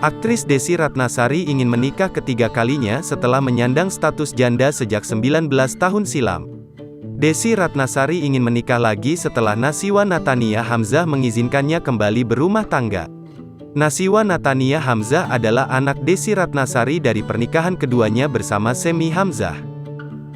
Aktris Desy Ratnasari ingin menikah ketiga kalinya setelah menyandang status janda sejak 19 tahun silam. Desy Ratnasari ingin menikah lagi setelah Nasywa Nathania Hamzah mengizinkannya kembali berumah tangga. Nasywa Nathania Hamzah adalah anak Desy Ratnasari dari pernikahan keduanya bersama Sammy Hamzah.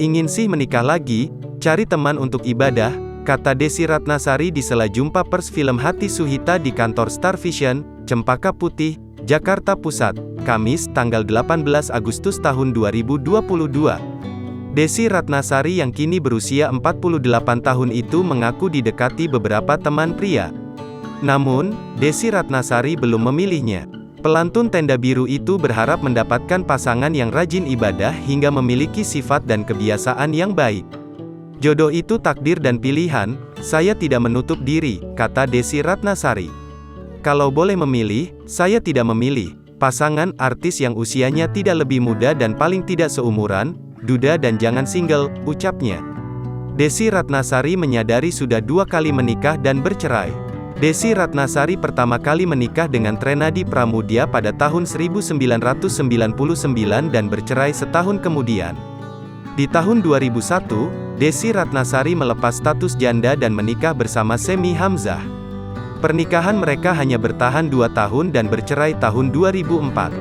Ingin sih menikah lagi, cari teman untuk ibadah, kata Desy Ratnasari disela jumpa pers film Hati Suhita di kantor Starvision, Cempaka Putih, Jakarta Pusat, Kamis, tanggal 18 Agustus tahun 2022. Desy Ratnasari yang kini berusia 48 tahun itu mengaku didekati beberapa teman pria. Namun, Desy Ratnasari belum memilihnya. Pelantun Tenda Biru itu berharap mendapatkan pasangan yang rajin ibadah hingga memiliki sifat dan kebiasaan yang baik. Jodoh itu takdir dan pilihan, saya tidak menutup diri, kata Desy Ratnasari. Kalau boleh memilih, saya tidak memilih pasangan artis yang usianya tidak lebih muda dan paling tidak seumuran, duda dan jangan single, ucapnya. Desy Ratnasari menyadari sudah 2 kali menikah dan bercerai. Desy Ratnasari pertama kali menikah dengan Trenadi Pramudia pada tahun 1999 dan bercerai setahun kemudian. Di tahun 2001, Desy Ratnasari melepas status janda dan menikah bersama Sammy Hamzah. Pernikahan mereka hanya bertahan 2 tahun dan bercerai tahun 2004.